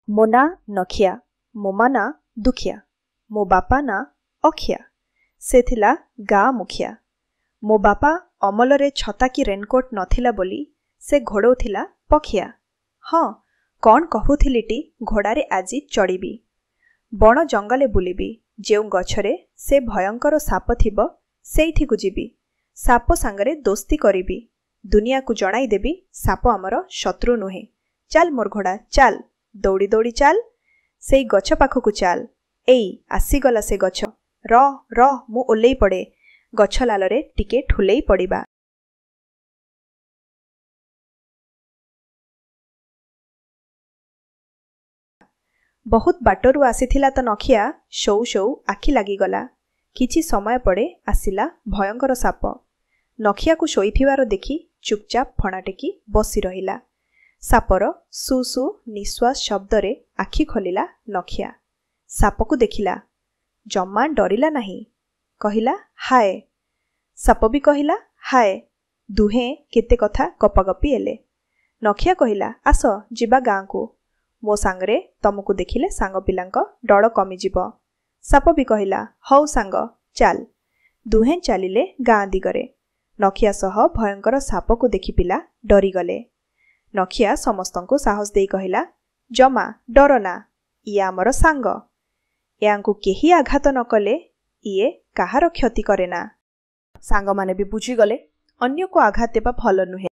मो ना नखिया, मो माँ ना दुखिया, मो बापा ना अखिया, से थिला गाँ मुखिया। मो बापा अमलरे छता कि रेनकोट नथिला बोली से घोड़ौथिला पखिया। हाँ, कौन कहूथिलिटी घोड़ारे आजी चढ़ी बण जंगले बुलिबी, जेउ गछरे से भयंकर साप थिब सेइथिकु जिबी, साप सांगरे दोस्ती करिबी, दुनिया को जणाई देबी साप आमर शत्रु नुहे। चाल मोर घोड़ा चाल, दौड़ी दौड़ी चाल, सेई गछ पाखकु चाल, एई आसीगला से गछ, र र मु ओल्लेई पड़े, गछ लालरे टिके ठुलेई पड़िबा। बहुत बाटरू आसीथिला त नखिया शौ शौ आखि लागिगला। किछि समय पड़े आसिला भयंकर साप। नखिया को शोइथिवार देखि चुपचाप फणा टेकी बसी रहिला। सापर सु सु निश्वास शब्दरे आखि खोलिला नखिया। साप को देखिला, जम्मा डरिला नहीं, कहिला हाय। साप भी कहिला हाय। दुहे केते कथा गपागपी एले। नखिया कहिला आस जिबा गाँ को, मो सांगरे तमको देखिले सांग पिलांक डर कमिजिब। साप भी कहिला हौ सांग चाल। दुहे चलिले गाँ दिगरे। नखिया सह भयंकर साप को देखि पिला डरीगले। नखिया समस्तंको साहस देई कहिला जमा डरना, इए आमर सांग, यांकु केही आघात न कले इए काहार क्षति करेना। सांग माने भी बुझीगले अन्य को आघात देबा भल नुहे।